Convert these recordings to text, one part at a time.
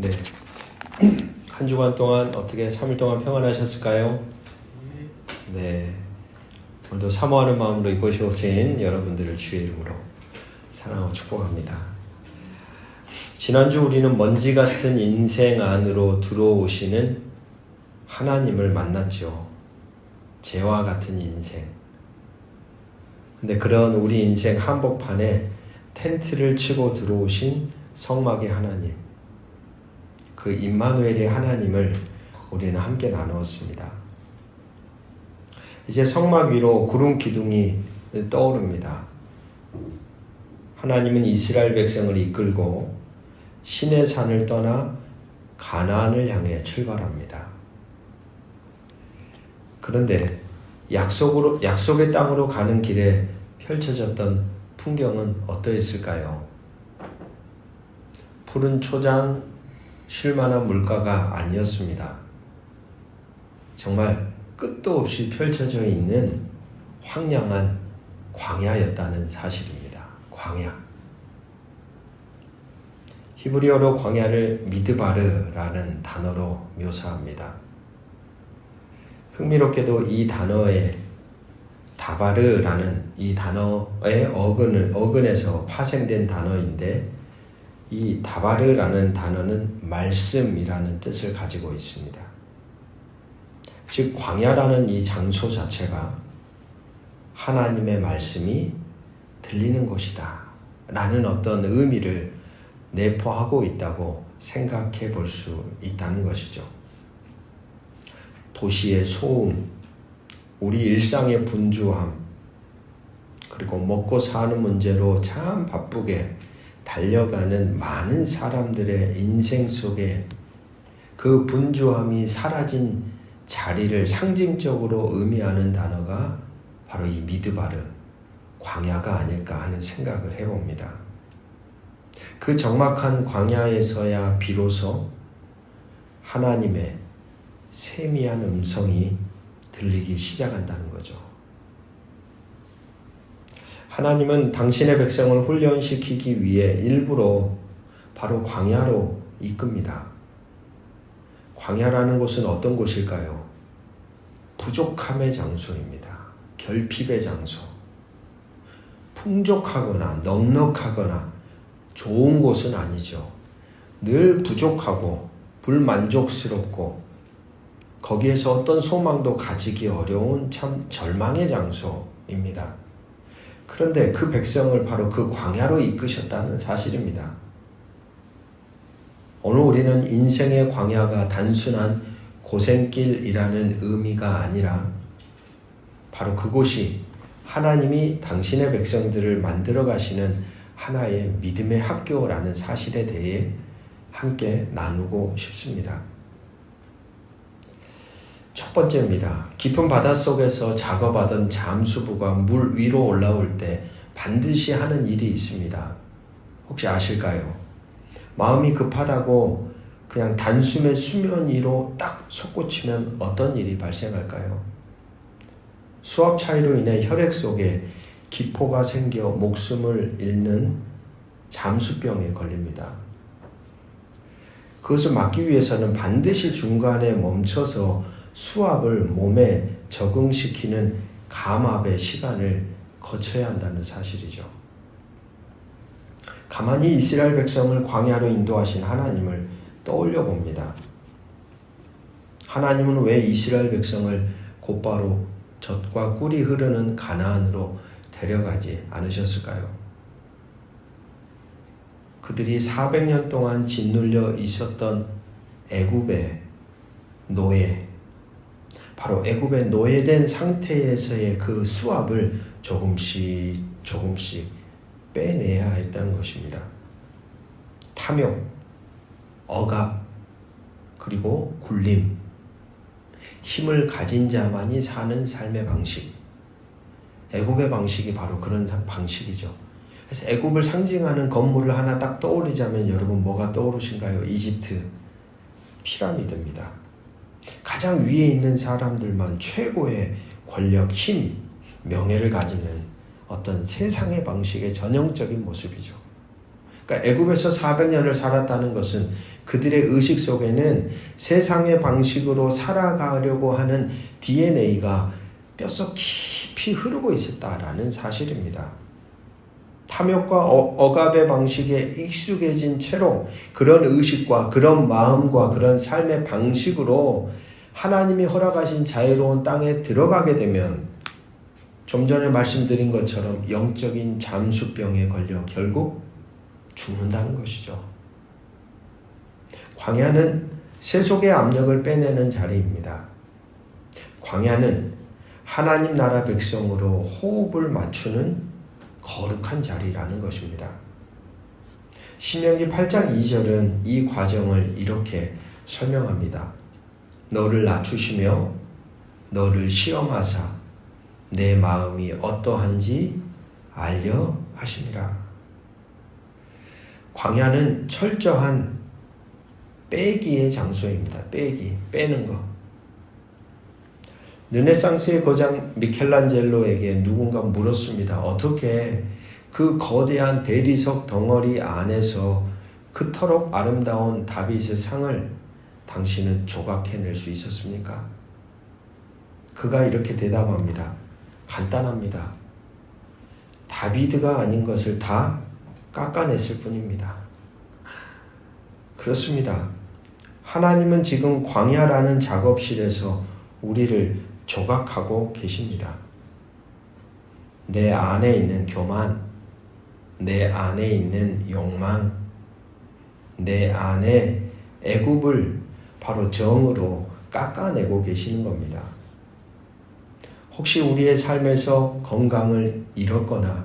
네. 한 주간 동안 어떻게 3일 동안 평안하셨을까요? 네. 오늘도 사모하는 마음으로 이곳에 오신 여러분들을 주의 이름으로 사랑하고 축복합니다. 지난주 우리는 먼지 같은 인생 안으로 들어오시는 하나님을 만났죠. 재와 같은 인생. 근데 그런 우리 인생 한복판에 텐트를 치고 들어오신 성막의 하나님, 그 임마누엘의 하나님을 우리는 함께 나누었습니다. 이제 성막 위로 구름 기둥이 떠오릅니다. 하나님은 이스라엘 백성을 이끌고 시내 산을 떠나 가나안을 향해 출발합니다. 그런데 약속의 땅으로 가는 길에 펼쳐졌던 풍경은 어떠했을까요? 푸른 초장, 쉴만한 물가가 아니었습니다. 정말 끝도 없이 펼쳐져 있는 황량한 광야였다는 사실입니다. 광야. 히브리어로 광야를 미드바르라는 단어로 묘사합니다. 흥미롭게도 이 단어에 다바르라는 이 단어의 어근에서 파생된 단어인데, 이 다바르라는 단어는 말씀이라는 뜻을 가지고 있습니다. 즉 광야라는 이 장소 자체가 하나님의 말씀이 들리는 곳이다 라는 어떤 의미를 내포하고 있다고 생각해 볼 수 있다는 것이죠. 도시의 소음, 우리 일상의 분주함, 그리고 먹고 사는 문제로 참 바쁘게 달려가는 많은 사람들의 인생 속에 그 분주함이 사라진 자리를 상징적으로 의미하는 단어가 바로 이 미드바르, 광야가 아닐까 하는 생각을 해봅니다. 그 적막한 광야에서야 비로소 하나님의 세미한 음성이 들리기 시작한다는 거죠. 하나님은 당신의 백성을 훈련시키기 위해 일부러 바로 광야로 이끕니다. 광야라는 곳은 어떤 곳일까요? 부족함의 장소입니다. 결핍의 장소. 풍족하거나 넉넉하거나 좋은 곳은 아니죠. 늘 부족하고 불만족스럽고 거기에서 어떤 소망도 가지기 어려운 참 절망의 장소입니다. 그런데 그 백성을 바로 그 광야로 이끄셨다는 사실입니다. 오늘 우리는 인생의 광야가 단순한 고생길이라는 의미가 아니라 바로 그곳이 하나님이 당신의 백성들을 만들어 가시는 하나의 믿음의 학교라는 사실에 대해 함께 나누고 싶습니다. 첫 번째입니다. 깊은 바닷속에서 작업하던 잠수부가 물 위로 올라올 때 반드시 하는 일이 있습니다. 혹시 아실까요? 마음이 급하다고 그냥 단숨에 수면 위로 딱 솟구치면 어떤 일이 발생할까요? 수압 차이로 인해 혈액 속에 기포가 생겨 목숨을 잃는 잠수병에 걸립니다. 그것을 막기 위해서는 반드시 중간에 멈춰서 수압을 몸에 적응시키는 감압의 시간을 거쳐야 한다는 사실이죠. 가만히 이스라엘 백성을 광야로 인도하신 하나님을 떠올려 봅니다. 하나님은 왜 이스라엘 백성을 곧바로 젖과 꿀이 흐르는 가나안으로 데려가지 않으셨을까요? 그들이 400년 동안 짓눌려 있었던 애굽의 노예, 바로 애굽의 노예된 상태에서의 그 수압을 조금씩 빼내야 했다는 것입니다. 탐욕, 억압, 그리고 굴림, 힘을 가진 자만이 사는 삶의 방식. 애굽의 방식이 바로 그런 방식이죠. 그래서 애굽을 상징하는 건물을 하나 딱 떠올리자면 여러분 뭐가 떠오르신가요? 이집트 피라미드입니다. 가장 위에 있는 사람들만 최고의 권력, 힘, 명예를 가지는 어떤 세상의 방식의 전형적인 모습이죠. 그러니까 애굽에서 400년을 살았다는 것은 그들의 의식 속에는 세상의 방식으로 살아가려고 하는 DNA가 뼛속 깊이 흐르고 있었다라는 사실입니다. 탐욕과 억압의 방식에 익숙해진 채로 그런 의식과 그런 마음과 그런 삶의 방식으로 하나님이 허락하신 자유로운 땅에 들어가게 되면 좀 전에 말씀드린 것처럼 영적인 잠수병에 걸려 결국 죽는다는 것이죠. 광야는 세속의 압력을 빼내는 자리입니다. 광야는 하나님 나라 백성으로 호흡을 맞추는 거룩한 자리라는 것입니다. 신명기 8장 2절은 이 과정을 이렇게 설명합니다. 너를 낮추시며 너를 시험하사 내 마음이 어떠한지 알려 하심이라. 광야는 철저한 빼기의 장소입니다. 빼는 거. 르네상스의 거장 미켈란젤로에게 누군가 물었습니다. 어떻게 그 거대한 대리석 덩어리 안에서 그토록 아름다운 다윗의 상을 당신은 조각해낼 수 있었습니까? 그가 이렇게 대답합니다. 간단합니다. 다비드가 아닌 것을 다 깎아냈을 뿐입니다. 그렇습니다. 하나님은 지금 광야라는 작업실에서 우리를 조각하고 계십니다. 내 안에 있는 교만, 내 안에 있는 욕망, 내 안에 애굽을 바로 정으로 깎아내고 계시는 겁니다. 혹시 우리의 삶에서 건강을 잃었거나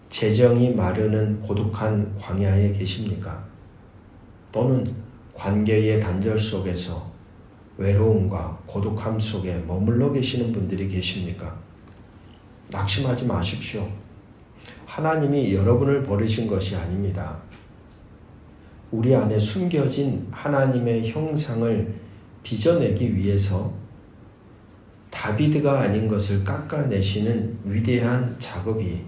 재정이 마르는 고독한 광야에 계십니까? 또는 관계의 단절 속에서 외로움과 고독함 속에 머물러 계시는 분들이 계십니까? 낙심하지 마십시오. 하나님이 여러분을 버리신 것이 아닙니다. 우리 안에 숨겨진 하나님의 형상을 빚어내기 위해서 다비드가 아닌 것을 깎아내시는 위대한 작업이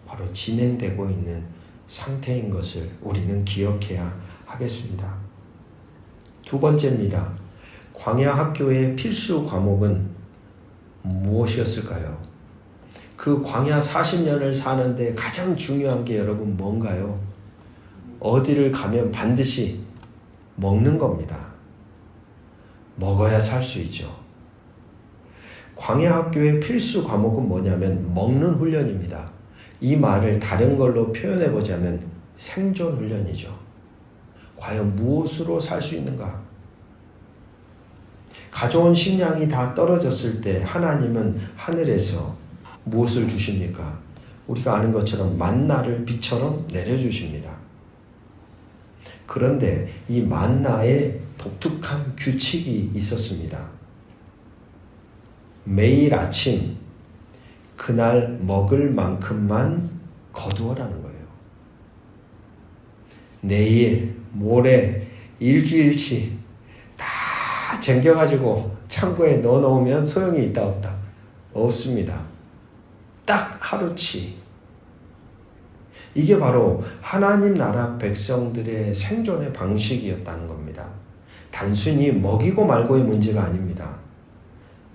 바로 진행되고 있는 상태인 것을 우리는 기억해야 하겠습니다. 두 번째입니다. 광야 학교의 필수 과목은 무엇이었을까요? 그 광야 40년을 사는데 가장 중요한 게 여러분 뭔가요? 어디를 가면 반드시 먹는 겁니다. 먹어야 살 수 있죠. 광야 학교의 필수 과목은 뭐냐면 먹는 훈련입니다. 이 말을 다른 걸로 표현해 보자면 생존 훈련이죠. 과연 무엇으로 살 수 있는가? 가져온 식량이 다 떨어졌을 때 하나님은 하늘에서 무엇을 주십니까? 우리가 아는 것처럼 만나를 비처럼 내려주십니다. 그런데 이 만나에 독특한 규칙이 있었습니다. 매일 아침 그날 먹을 만큼만 거두어라는 거예요. 내일, 모레, 일주일치 다 쟁겨가지고 창고에 넣어놓으면 소용이 있다 없다? 없습니다. 딱 하루치. 이게 바로 하나님 나라 백성들의 생존의 방식이었다는 겁니다. 단순히 먹이고 말고의 문제가 아닙니다.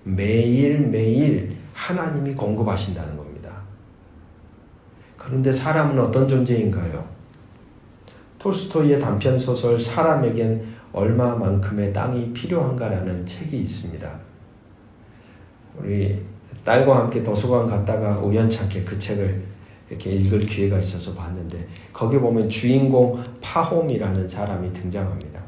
매일매일 하나님이 공급하신다는 겁니다. 그런데 사람은 어떤 존재인가요? 톨스토이의 단편소설 사람에겐 얼마만큼의 땅이 필요한가라는 책이 있습니다. 우리 딸과 함께 도서관 갔다가 우연찮게 그 책을 이렇게 읽을 기회가 있어서 봤는데 거기 보면 주인공 파홈이라는 사람이 등장합니다.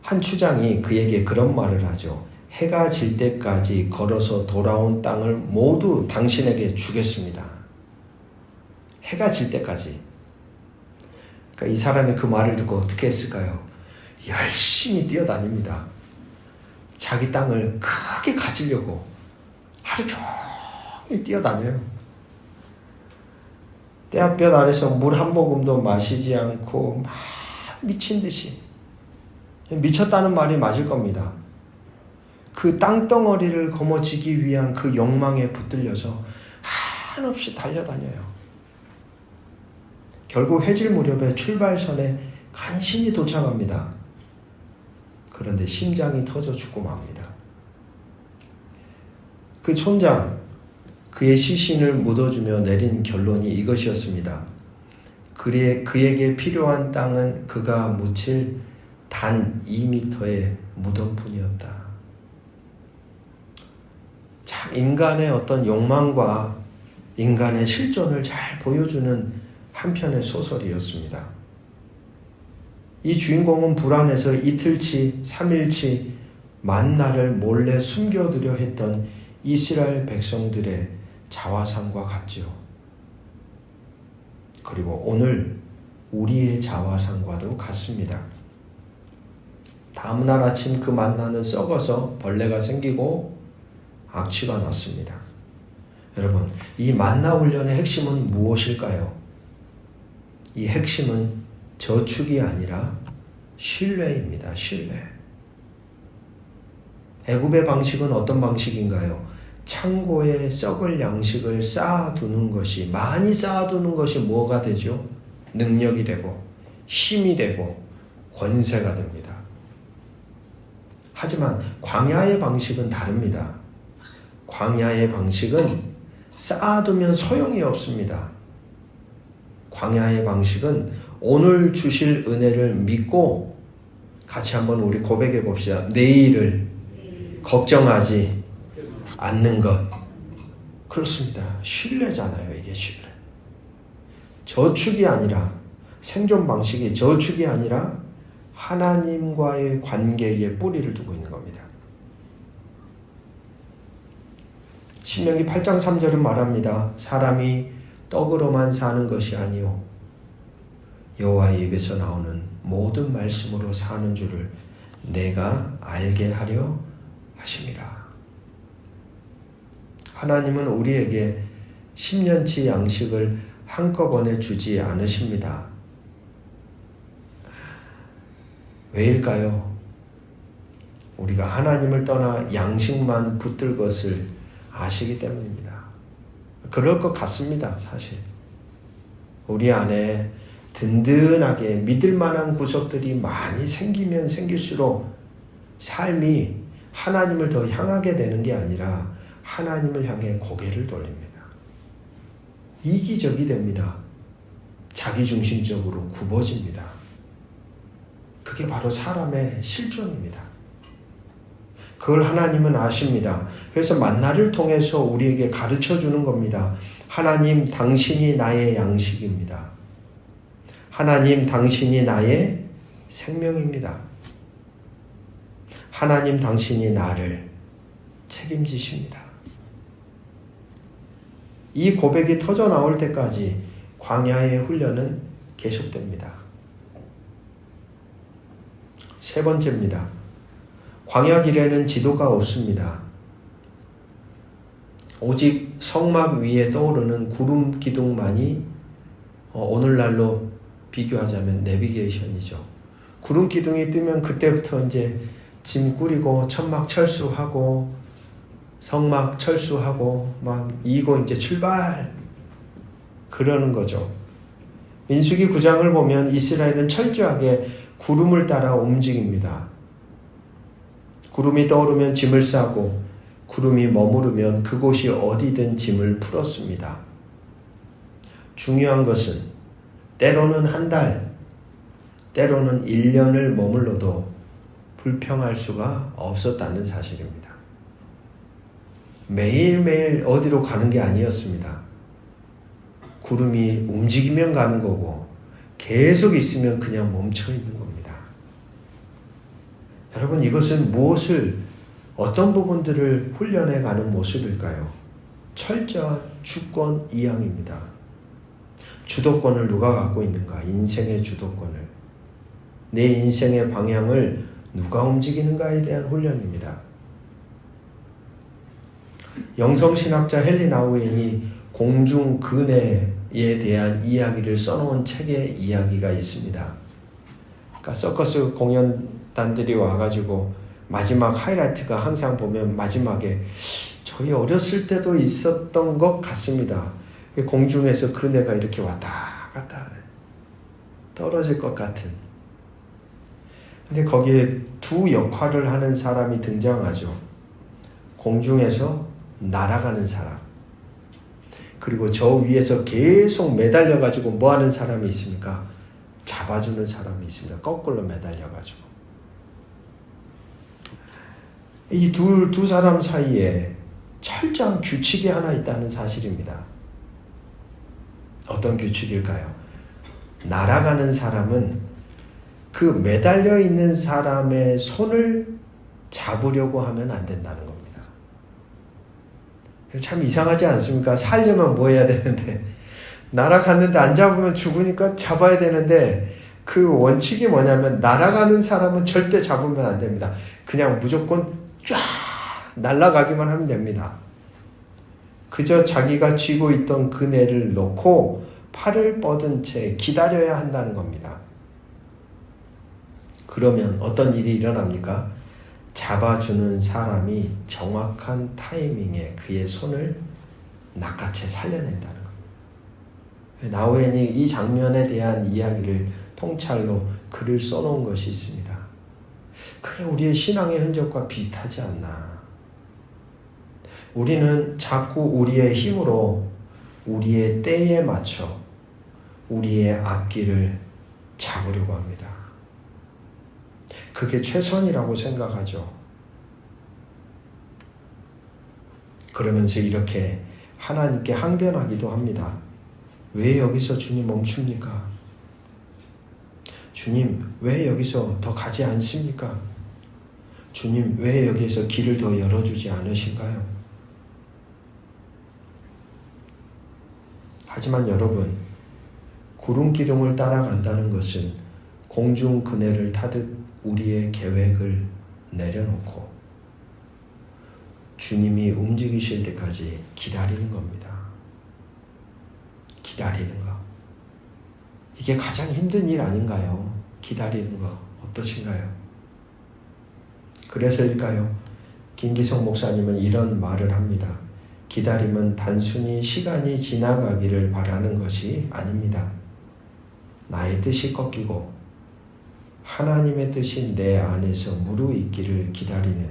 한 추장이 그에게 그런 말을 하죠. 해가 질 때까지 걸어서 돌아온 땅을 모두 당신에게 주겠습니다. 해가 질 때까지. 그러니까 이 사람이 그 말을 듣고 어떻게 했을까요? 열심히 뛰어다닙니다. 자기 땅을 크게 가지려고 하루 종일 뛰어다녀요. 떼앗볕 아래서 물 한 모금도 마시지 않고 막 미친 듯이. 미쳤다는 말이 맞을 겁니다. 그 땅덩어리를 거머쥐기 위한 그 욕망에 붙들려서 한없이 달려다녀요. 결국 해질 무렵에 출발선에 간신히 도착합니다. 그런데 심장이 터져 죽고 맙니다. 그 촌장, 그의 시신을 묻어주며 내린 결론이 이것이었습니다. 그에게 필요한 땅은 그가 묻힐 단 2m의 무덤뿐이었다. 참 인간의 어떤 욕망과 인간의 실존을 잘 보여주는 한편의 소설이었습니다. 이 주인공은 불안해서 이틀치, 3일치 만나를 몰래 숨겨두려 했던 이스라엘 백성들의 자화상과 같지요. 그리고 오늘 우리의 자화상과도 같습니다. 다음날 아침 그 만나는 썩어서 벌레가 생기고 악취가 났습니다. 여러분, 이 만나 훈련의 핵심은 무엇일까요? 이 핵심은 저축이 아니라 신뢰입니다. 신뢰. 애굽의 방식은 어떤 방식인가요? 창고에 썩을 양식을 쌓아두는 것이, 많이 쌓아두는 것이 뭐가 되죠? 능력이 되고 힘이 되고 권세가 됩니다. 하지만 광야의 방식은 다릅니다. 광야의 방식은 쌓아두면 소용이 없습니다. 광야의 방식은 오늘 주실 은혜를 믿고 같이 한번 우리 고백해 봅시다. 내일을 걱정하지 않는 것. 그렇습니다. 신뢰잖아요. 이게 신뢰. 저축이 아니라, 생존 방식이 저축이 아니라 하나님과의 관계에 뿌리를 두고 있는 겁니다. 신명기 8장 3절은 말합니다. 사람이 떡으로만 사는 것이 아니요 여호와의 입에서 나오는 모든 말씀으로 사는 줄을 내가 알게 하려 하심이라. 하나님은 우리에게 10년치 양식을 한꺼번에 주지 않으십니다. 왜일까요? 우리가 하나님을 떠나 양식만 붙들 것을 아시기 때문입니다. 그럴 것 같습니다. 사실 우리 안에 든든하게 믿을 만한 구석들이 많이 생기면 생길수록 삶이 하나님을 더 향하게 되는 게 아니라 하나님을 향해 고개를 돌립니다. 이기적이 됩니다. 자기중심적으로 굽어집니다. 그게 바로 사람의 실존입니다. 그걸 하나님은 아십니다. 그래서 만나를 통해서 우리에게 가르쳐 주는 겁니다. 하나님, 당신이 나의 양식입니다. 하나님, 당신이 나의 생명입니다. 하나님, 당신이 나를 책임지십니다. 이 고백이 터져 나올 때까지 광야의 훈련은 계속됩니다. 세 번째입니다. 광야 길에는 지도가 없습니다. 오직 성막 위에 떠오르는 구름 기둥만이 오늘날로 비교하자면 내비게이션이죠. 구름 기둥이 뜨면 그때부터 이제 짐 꾸리고 천막 철수하고 성막 철수하고 막 이고 이제 출발 그러는 거죠. 민수기 9장을 보면 이스라엘은 철저하게 구름을 따라 움직입니다. 구름이 떠오르면 짐을 싸고 구름이 머무르면 그곳이 어디든 짐을 풀었습니다. 중요한 것은 때로는 한 달, 때로는 1년을 머물러도 불평할 수가 없었다는 사실입니다. 매일매일 어디로 가는 게 아니었습니다. 구름이 움직이면 가는 거고 계속 있으면 그냥 멈춰 있는 겁니다. 여러분, 이것은 무엇을, 어떤 부분들을 훈련해 가는 모습일까요? 철저한 주권 이양입니다. 주도권을 누가 갖고 있는가? 인생의 주도권을. 내 인생의 방향을 누가 움직이는가에 대한 훈련입니다. 영성신학자 헨리 나우엔이 공중 근해에 대한 이야기를 써놓은 책의 이야기가 있습니다. 그러니까 서커스 공연단들이 와가지고 마지막 하이라이트가 항상 보면 마지막에 저희 어렸을 때도 있었던 것 같습니다. 공중에서 그네가 이렇게 왔다 갔다 떨어질 것 같은. 근데 거기에 두 역할을 하는 사람이 등장하죠. 공중에서 날아가는 사람. 그리고 저 위에서 계속 매달려가지고 뭐 하는 사람이 있습니까? 잡아주는 사람이 있습니다. 거꾸로 매달려가지고. 이 두 사람 사이에 철저한 규칙이 하나 있다는 사실입니다. 어떤 규칙일까요? 날아가는 사람은 그 매달려 있는 사람의 손을 잡으려고 하면 안 된다는 겁니다. 참 이상하지 않습니까? 살려면 뭐 해야 되는데 날아갔는데 안 잡으면 죽으니까 잡아야 되는데 그 원칙이 뭐냐면 날아가는 사람은 절대 잡으면 안 됩니다. 그냥 무조건 쫙 날아가기만 하면 됩니다. 그저 자기가 쥐고 있던 그네를 놓고 팔을 뻗은 채 기다려야 한다는 겁니다. 그러면 어떤 일이 일어납니까? 잡아주는 사람이 정확한 타이밍에 그의 손을 낚아채 살려낸다는 겁니다. 나우엔이 이 장면에 대한 이야기를 통찰로 글을 써놓은 것이 있습니다. 그게 우리의 신앙의 흔적과 비슷하지 않나. 우리는 자꾸 우리의 힘으로 우리의 때에 맞춰 우리의 앞길을 잡으려고 합니다. 그게 최선이라고 생각하죠. 그러면서 이렇게 하나님께 항변하기도 합니다. 왜 여기서 주님 멈춥니까? 주님, 왜 여기서 더 가지 않습니까? 주님, 왜 여기에서 길을 더 열어주지 않으신가요? 하지만 여러분, 구름 기둥을 따라간다는 것은 공중 그네를 타듯 우리의 계획을 내려놓고 주님이 움직이실 때까지 기다리는 겁니다. 기다리는 거. 이게 가장 힘든 일 아닌가요? 기다리는 거 어떠신가요? 그래서일까요? 김기성 목사님은 이런 말을 합니다. 기다림은 단순히 시간이 지나가기를 바라는 것이 아닙니다. 나의 뜻이 꺾이고 하나님의 뜻이 내 안에서 무르익기를 기다리는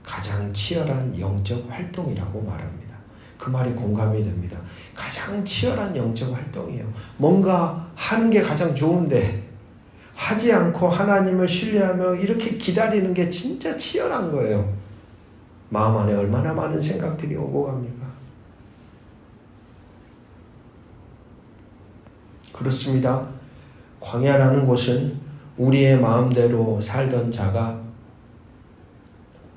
가장 치열한 영적 활동이라고 말합니다. 그 말이 공감이 됩니다. 가장 치열한 영적 활동이에요. 뭔가 하는 게 가장 좋은데 하지 않고 하나님을 신뢰하며 이렇게 기다리는 게 진짜 치열한 거예요. 마음 안에 얼마나 많은 생각들이 오고 갑니까? 그렇습니다. 광야라는 곳은 우리의 마음대로 살던 자가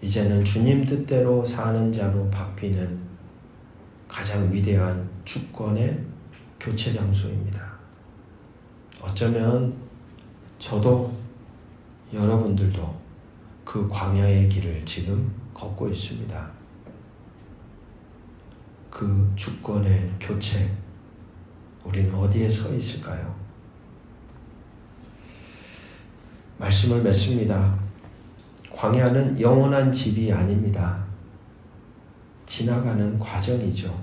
이제는 주님 뜻대로 사는 자로 바뀌는 가장 위대한 주권의 교체 장소입니다. 어쩌면 저도 여러분들도 그 광야의 길을 지금 걷고 있습니다. 그 주권의 교체, 우리는 어디에 서 있을까요? 말씀을 맺습니다. 광야는 영원한 집이 아닙니다. 지나가는 과정이죠.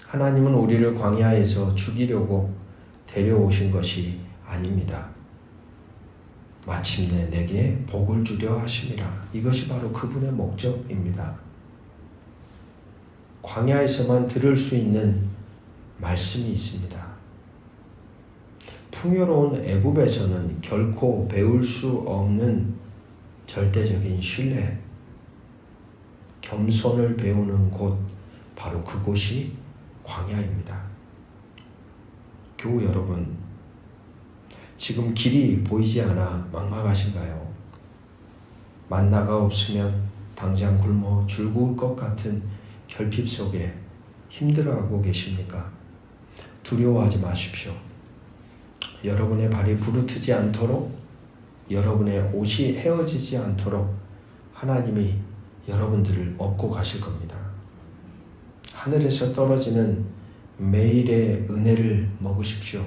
하나님은 우리를 광야에서 죽이려고 데려오신 것이 아닙니다. 마침내 내게 복을 주려 하심이라. 이것이 바로 그분의 목적입니다. 광야에서만 들을 수 있는 말씀이 있습니다. 풍요로운 애굽에서는 결코 배울 수 없는 절대적인 신뢰, 겸손을 배우는 곳, 바로 그곳이 광야입니다. 교우 여러분, 지금 길이 보이지 않아 막막하신가요? 만나가 없으면 당장 굶어 죽을 것 같은 결핍 속에 힘들어하고 계십니까? 두려워하지 마십시오. 여러분의 발이 부르트지 않도록, 여러분의 옷이 헤어지지 않도록 하나님이 여러분들을 업고 가실 겁니다. 하늘에서 떨어지는 매일의 은혜를 먹으십시오.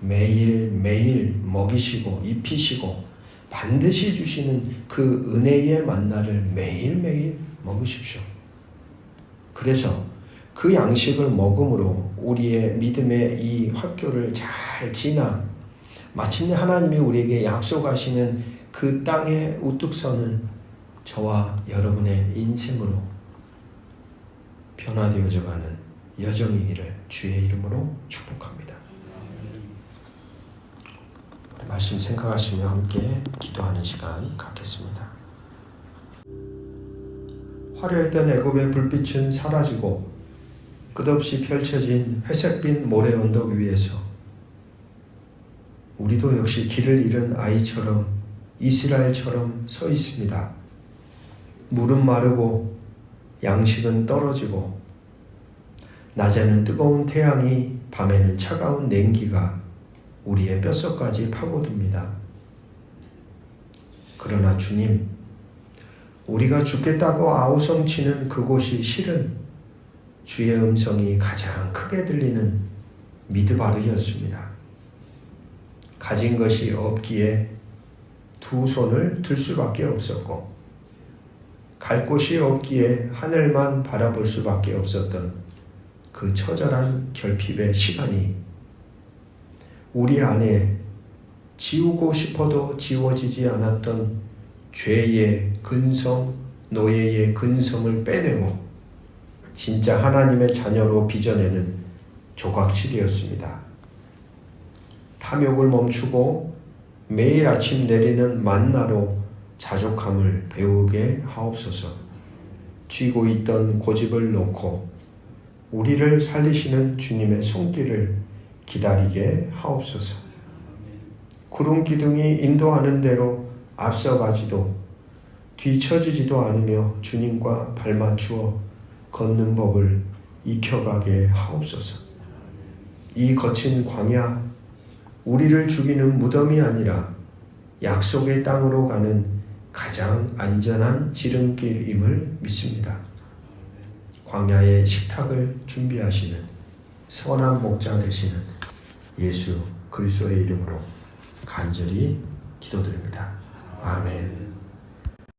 매일매일 먹이시고 입히시고 반드시 주시는 그 은혜의 만나를 매일매일 먹으십시오. 그래서 그 양식을 먹음으로 우리의 믿음의 이 학교를 잘 지나 마침내 하나님이 우리에게 약속하시는 그 땅에 우뚝 서는 저와 여러분의 인생으로 변화되어져 가는 여정이기를 주의 이름으로 축복합니다. 말씀 생각하시며 함께 기도하는 시간 갖겠습니다. 화려했던 애굽의 불빛은 사라지고 끝없이 펼쳐진 회색빛 모래 언덕 위에서 우리도 역시 길을 잃은 아이처럼 이스라엘처럼 서 있습니다. 물은 마르고 양식은 떨어지고 낮에는 뜨거운 태양이 밤에는 차가운 냉기가 우리의 뼛속까지 파고듭니다. 그러나 주님, 우리가 죽겠다고 아우성치는 그곳이 실은 주의 음성이 가장 크게 들리는 미드바르였습니다. 가진 것이 없기에 두 손을 들 수밖에 없었고 갈 곳이 없기에 하늘만 바라볼 수밖에 없었던 그 처절한 결핍의 시간이 우리 안에 지우고 싶어도 지워지지 않았던 죄의 근성, 노예의 근성을 빼내고 진짜 하나님의 자녀로 빚어내는 조각칠이었습니다. 탐욕을 멈추고 매일 아침 내리는 만나로 자족함을 배우게 하옵소서. 쥐고 있던 고집을 놓고 우리를 살리시는 주님의 손길을 기다리게 하옵소서. 구름 기둥이 인도하는 대로 앞서가지도 뒤처지지도 않으며 주님과 발맞추어 걷는 법을 익혀가게 하옵소서. 이 거친 광야, 우리를 죽이는 무덤이 아니라 약속의 땅으로 가는 가장 안전한 지름길임을 믿습니다. 광야의 식탁을 준비하시는 선한 목자 되시는 예수 그리스도의 이름으로 간절히 기도드립니다. 아멘.